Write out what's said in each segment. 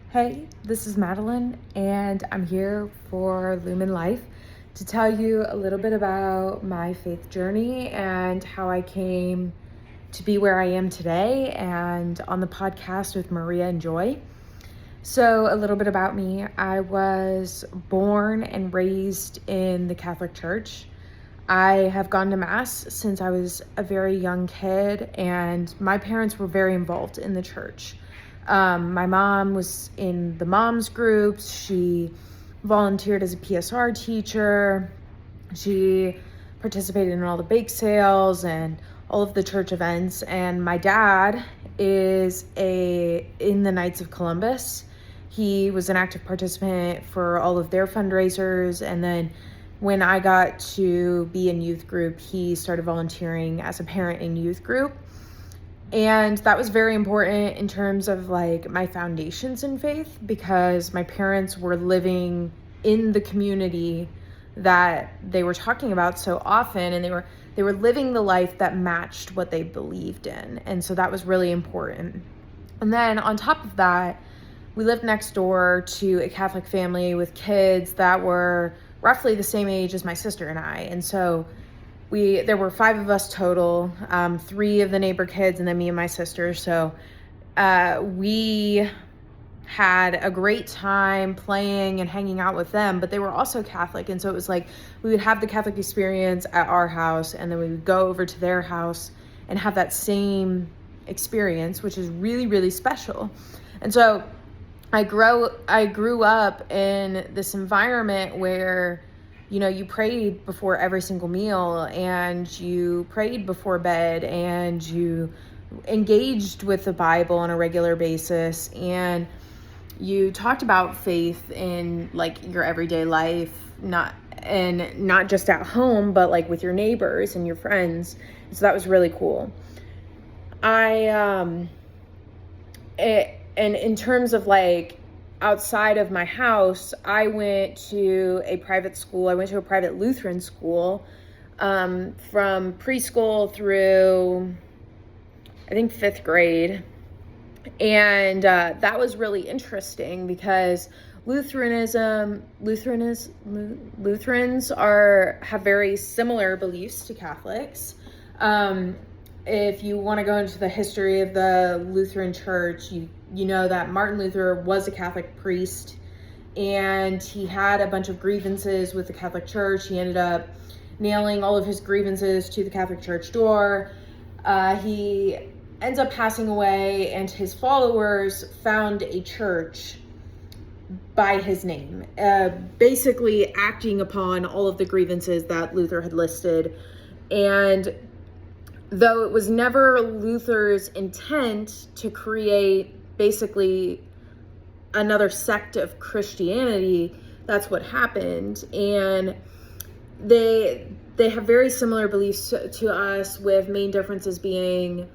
Hey, this is Madeline, and I'm here for Lumen Life to tell you a little bit about my faith journey and how I came to be where I am today and on the podcast with Maria and Joy. So, a little bit about me. I was born and raised in the Catholic Church. I have gone to Mass since I was a very young kid, and my parents were very involved in the church. My mom was in the moms groups. She volunteered as a PSR teacher. She participated in all the bake sales and all of the church events. And my dad is in the Knights of Columbus. He was an active participant for all of their fundraisers. And then when I got to be in youth group, he started volunteering as a parent in youth group. And that was very important in terms of like my foundations in faith, because my parents were living in the community that they were talking about so often, and they were living the life that matched what they believed in. And so that was really important. And then on top of that, we lived next door to a Catholic family with kids that were roughly the same age as my sister and I. And so there were 5 of us total, 3 of the neighbor kids and then me and my sister. So we had a great time playing and hanging out with them, but they were also Catholic. And so it was like we would have the Catholic experience at our house, and then we would go over to their house and have that same experience, which is really, really special. And so I grew up in this environment where, you know, you prayed before every single meal, and you prayed before bed, and you engaged with the Bible on a regular basis, and you talked about faith in like your everyday life, not just at home, but like with your neighbors and your friends. So that was really cool. And in terms of like outside of my house, I went to a private school. I went to a private Lutheran school from preschool through, I think, 5th grade. And that was really interesting because Lutherans have very similar beliefs to Catholics. If you want to go into the history of the Lutheran Church, you know that Martin Luther was a Catholic priest, and he had a bunch of grievances with the Catholic Church. He ended up nailing all of his grievances to the Catholic Church door. He ends up passing away, and his followers found a church by his name, basically acting upon all of the grievances that Luther had listed. And though it was never Luther's intent to create basically another sect of Christianity, that's what happened. And they have very similar beliefs to us, with main differences being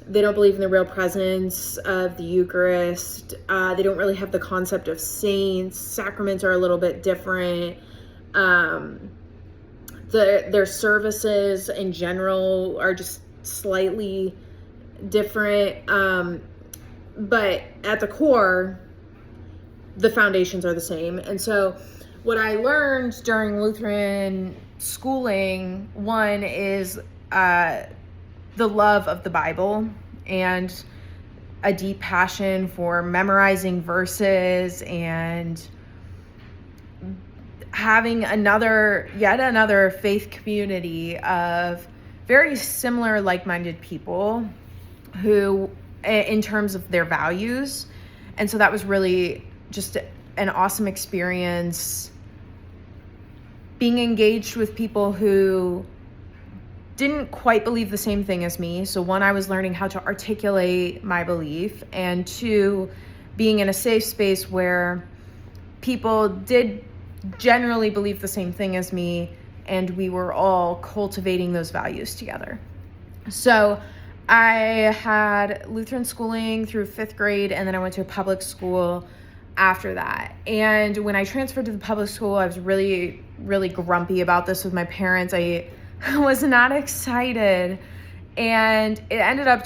they don't believe in the real presence of the Eucharist. They don't really have the concept of saints. Sacraments are a little bit different. Their services in general are just slightly different. But at the core, the foundations are the same. And so what I learned during Lutheran schooling, one is the love of the Bible and a deep passion for memorizing verses and having yet another faith community of very similar, like-minded people who, in terms of their values. And so that was really just an awesome experience, being engaged with people who didn't quite believe the same thing as me. So 1, I was learning how to articulate my belief, and 2, being in a safe space where people did generally believe the same thing as me, and we were all cultivating those values together. So I had Lutheran schooling through 5th grade, and then I went to a public school after that. And when I transferred to the public school, I was really, really grumpy about this with my parents. I was not excited, and it ended up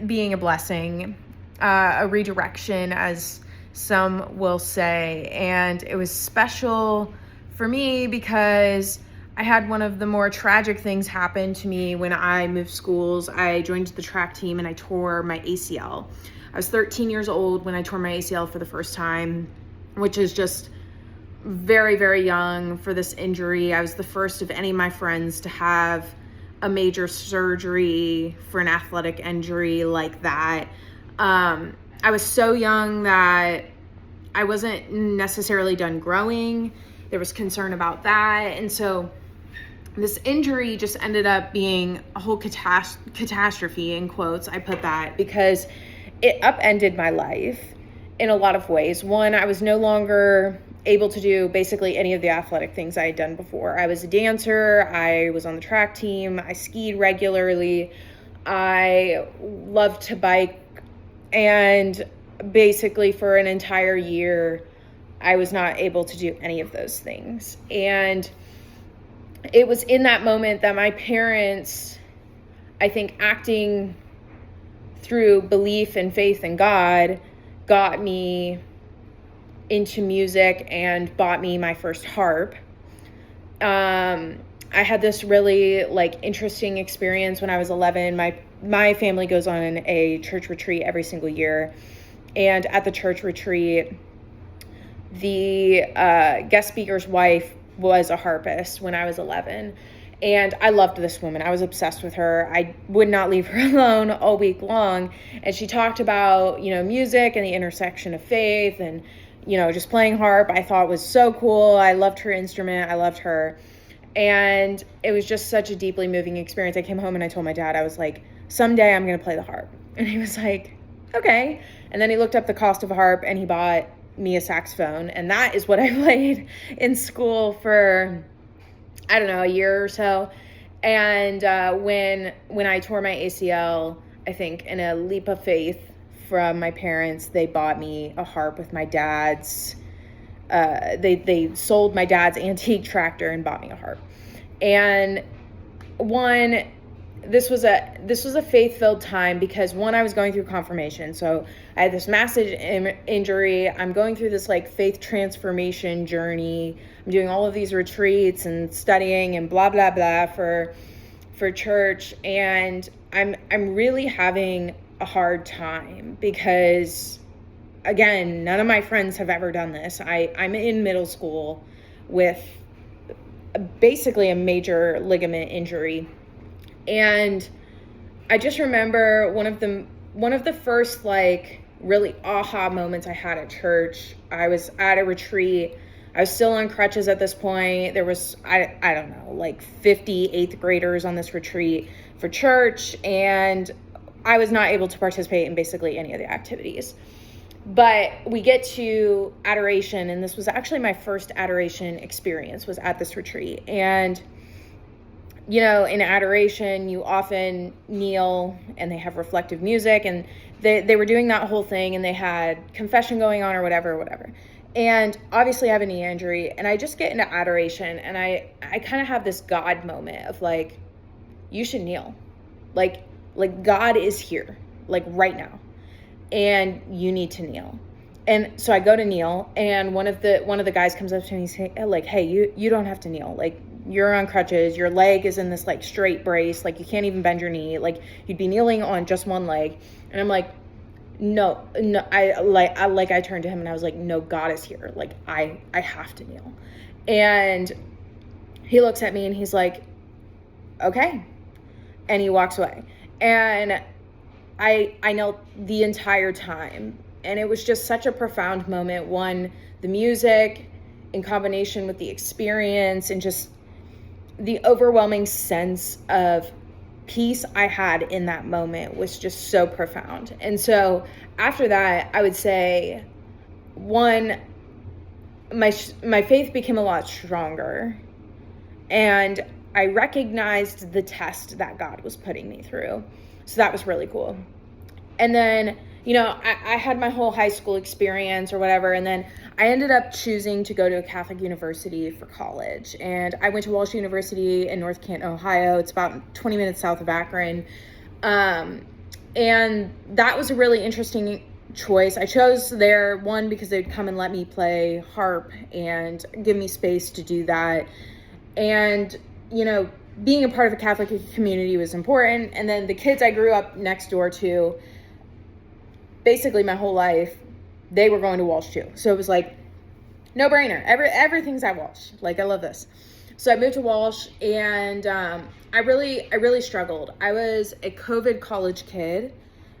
being a blessing, a redirection, as some will say. And it was special for me because I had one of the more tragic things happen to me when I moved schools. I joined the track team and I tore my ACL. I was 13 years old when I tore my ACL for the first time, which is just very, very young for this injury. I was the first of any of my friends to have a major surgery for an athletic injury like that. I was so young that I wasn't necessarily done growing. There was concern about that. And so this injury just ended up being a whole catastrophe, in quotes. I put that because it upended my life in a lot of ways. One, I was no longer able to do basically any of the athletic things I had done before. I was a dancer, I was on the track team, I skied regularly, I loved to bike, and basically for an entire year, I was not able to do any of those things. And it was in that moment that my parents, I think, acting through belief and faith in God, got me into music and bought me my first harp. I had this really interesting experience when I was 11. My family goes on a church retreat every single year. And at the church retreat, the guest speaker's wife was a harpist when I was 11. And I loved this woman. I was obsessed with her. I would not leave her alone all week long. And she talked about, music and the intersection of faith and, just playing harp. I thought was so cool. I loved her instrument. I loved her. And it was just such a deeply moving experience. I came home and I told my dad, I was like, someday I'm going to play the harp. And he was like, okay. And then he looked up the cost of a harp and he bought me a saxophone. And that is what I played in school for, I don't know, a year or so. And when I tore my ACL, I think in a leap of faith from my parents, they bought me a harp with my dad's, they sold my dad's antique tractor and bought me a harp. And this was a faith-filled time because I was going through confirmation. So I had this massive injury. I'm going through this faith transformation journey. I'm doing all of these retreats and studying and blah, blah, blah for church. And I'm really having a hard time because, again, none of my friends have ever done this. I'm in middle school with basically a major ligament injury. And I just remember one of the first really aha moments I had at church. I was at a retreat. I was still on crutches at this point. There was, I don't know, 50 8th graders on this retreat for church. And I was not able to participate in basically any of the activities. But we get to adoration, and this was actually my first adoration experience, was at this retreat. And in adoration, you often kneel and they have reflective music, and they were doing that whole thing, and they had confession going on or whatever. And obviously I have a knee injury, and I just get into adoration, and I kind of have this God moment of you should kneel. God is here, right now, and you need to kneel. And so I go to kneel, and one of the guys comes up to me and says, hey, you don't have to kneel. You're on crutches, your leg is in this straight brace, you can't even bend your knee, you'd be kneeling on just one leg. And I'm like, no, I turned to him and I was like, no, God is here. I have to kneel. And he looks at me and he's like, okay. And he walks away. And I knelt the entire time. And it was just such a profound moment. One, the music in combination with the experience and just the overwhelming sense of peace I had in that moment was just so profound. And so after that, I would say, one, my faith became a lot stronger, and I recognized the test that God was putting me through. So that was really cool. And then, I had my whole high school experience or whatever, and then I ended up choosing to go to a Catholic university for college. And I went to Walsh University in North Canton, Ohio. It's about 20 minutes south of Akron. And that was a really interesting choice. I chose there, one, because they'd come and let me play harp and give me space to do that. And, being a part of a Catholic community was important. And then the kids I grew up next door to, basically my whole life, they were going to Walsh too. So it was like, no brainer. Everything's at Walsh. Like, I love this. So I moved to Walsh, and I really struggled. I was a COVID college kid,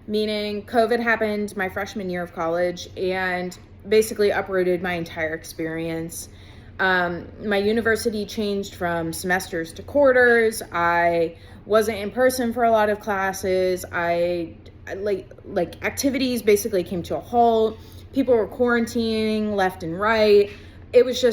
meaning COVID happened my freshman year of college and basically uprooted my entire experience. My university changed from semesters to quarters. I wasn't in person for a lot of classes. I like activities basically came to a halt. People were quarantining left and right. It was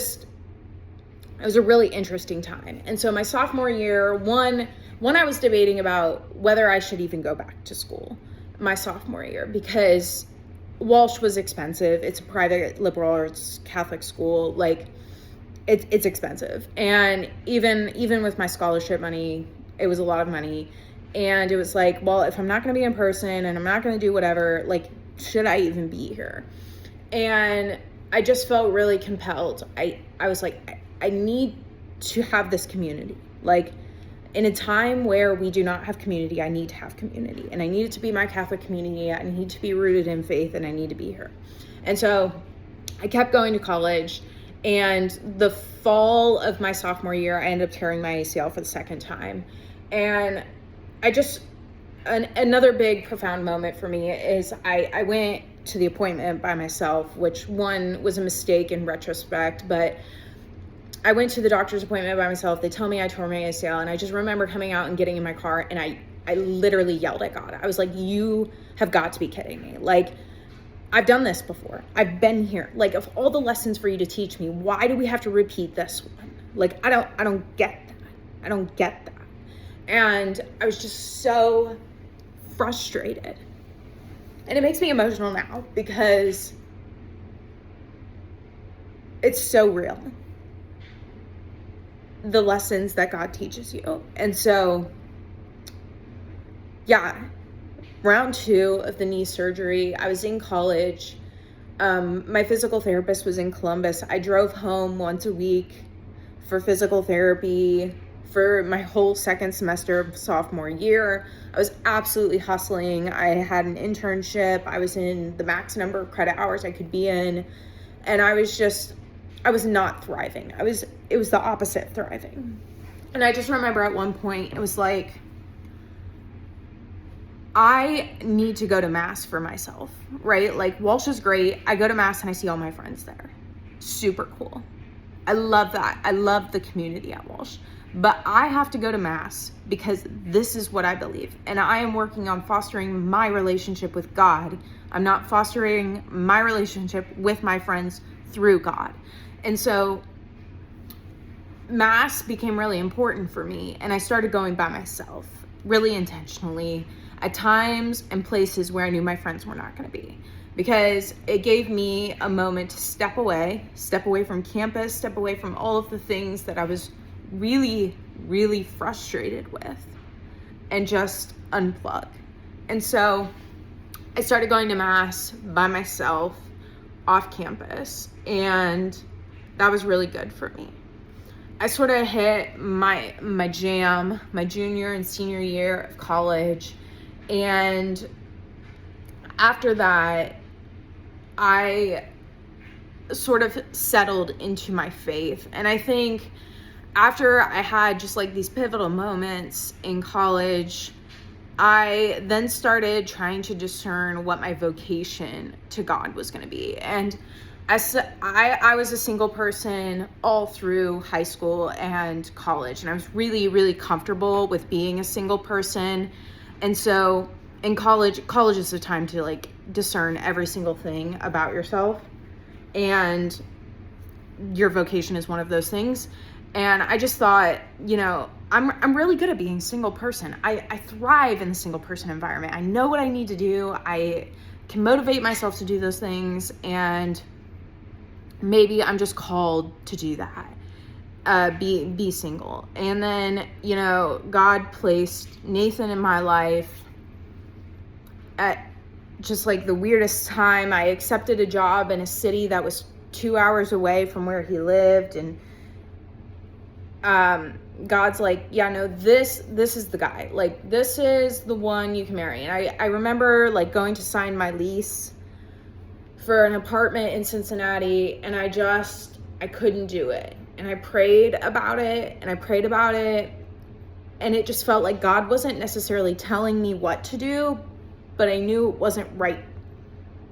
a really interesting time. And so my sophomore year, one, I was debating about whether I should even go back to school my sophomore year, because Walsh was expensive. It's a private liberal arts Catholic school. Like, it's expensive. And even with my scholarship money, it was a lot of money. And it was like, well, if I'm not going to be in person and I'm not going to do whatever, like, should I even be here? And I just felt really compelled. I was like, I need to have this community. Like, in a time where we do not have community, I need to have community. And I need it to be my Catholic community. I need to be rooted in faith, and I need to be here. And so I kept going to college. And the fall of my sophomore year, I ended up tearing my ACL for the second time. And another big profound moment for me is I went to the appointment by myself, which one was a mistake in retrospect, but I went to the doctor's appointment by myself. They tell me I tore my ACL, and I just remember coming out and getting in my car, and I literally yelled at God. I was like, you have got to be kidding me. Like, I've done this before. I've been here. Like, of all the lessons for you to teach me, why do we have to repeat this one? Like, I don't get that. I don't get that. And I was just so frustrated. And it makes me emotional now because it's so real. The lessons that God teaches you. And so, yeah, round 2 of the knee surgery, I was in college. My physical therapist was in Columbus. I drove home once a week for physical therapy for my whole second semester of sophomore year. I was absolutely hustling. I had an internship. I was in the max number of credit hours I could be in. And I was not thriving. It was the opposite, thriving. And I just remember at one point, it was like, I need to go to mass for myself, right? Like, Walsh is great. I go to mass and I see all my friends there. Super cool. I love that. I love the community at Walsh. But I have to go to mass because this is what I believe. And I am working on fostering my relationship with God. I'm not fostering my relationship with my friends through God. And so mass became really important for me. And I started going by myself, really intentionally, at times and places where I knew my friends were not going to be, because it gave me a moment to step away from campus, step away from all of the things that I was really, really frustrated with, and just unplug. And so I started going to mass by myself off campus, and that was really good for me. I sort of hit my jam my junior and senior year of college. And after that, I sort of settled into my faith. And I think after I had just like these pivotal moments in college, I then started trying to discern what my vocation to God was going to be. And I was a single person all through high school and college. And I was really, really comfortable with being a single person. And so in college is the time to like discern every single thing about yourself, and your vocation is one of those things. And I just thought, I'm really good at being a single person. I thrive in the single person environment. I know what I need to do. I can motivate myself to do those things, and maybe I'm just called to do that. Be single. And then, God placed Nathan in my life at just like the weirdest time. I accepted a job in a city that was 2 hours away from where he lived, and God's like, yeah, no, this is the guy. Like, this is the one you can marry. And I remember like going to sign my lease for an apartment in Cincinnati, and I couldn't do it. And I prayed about it, and I prayed about it, and it just felt like God wasn't necessarily telling me what to do, but I knew it wasn't right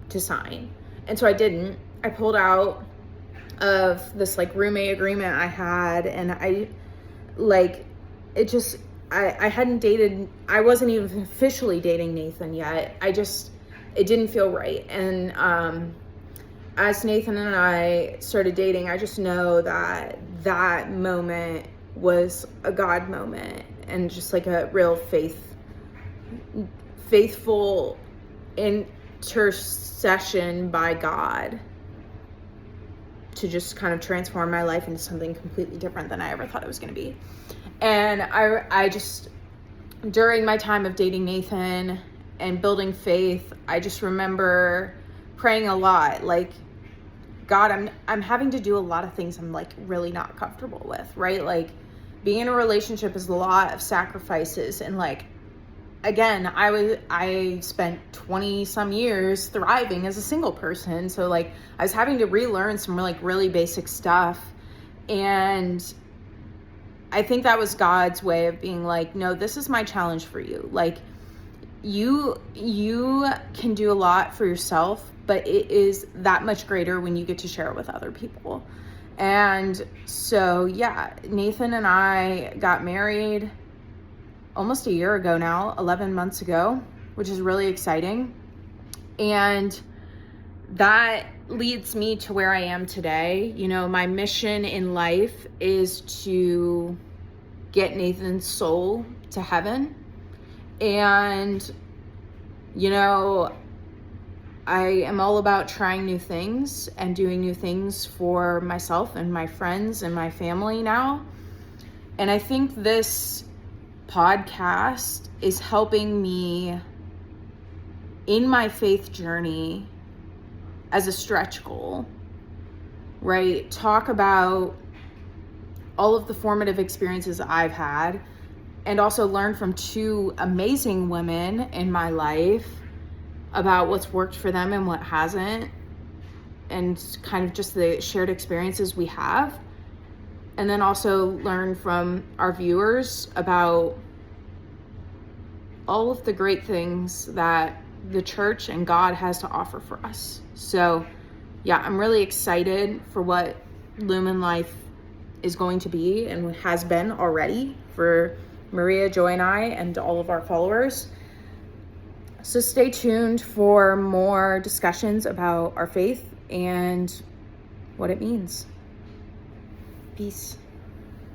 to sign. And so I didn't. I pulled out of this like roommate agreement I had, and I hadn't dated, I wasn't even officially dating Nathan yet. It didn't feel right. And as Nathan and I started dating, I just know that that moment was a God moment, and just like a real faithful intercession by God to just kind of transform my life into something completely different than I ever thought it was going to be. And I just, during my time of dating Nathan and building faith, I just remember praying a lot, like, God, I'm having to do a lot of things I'm like really not comfortable with, right? Like, being in a relationship is a lot of sacrifices, and like, again, I spent 20 some years thriving as a single person. So like, I was having to relearn some like really basic stuff. And I think that was God's way of being like, no, this is my challenge for you. Like, you can do a lot for yourself, but it is that much greater when you get to share it with other people. And so, yeah, Nathan and I got married almost a year ago now, 11 months ago, which is really exciting. And that leads me to where I am today. You know, my mission in life is to get Nathan's soul to heaven. And, you know, I am all about trying new things and doing new things for myself and my friends and my family now. And I think this podcast is helping me in my faith journey as a stretch goal, right? Talk about all of the formative experiences I've had, and also learn from two amazing women in my life about what's worked for them and what hasn't, and kind of just the shared experiences we have. And then also learn from our viewers about all of the great things that the church and God has to offer for us. So yeah, I'm really excited for what Lumen Life is going to be and has been already for Maria, Joy, and I, and all of our followers. So stay tuned for more discussions about our faith and what it means. Peace.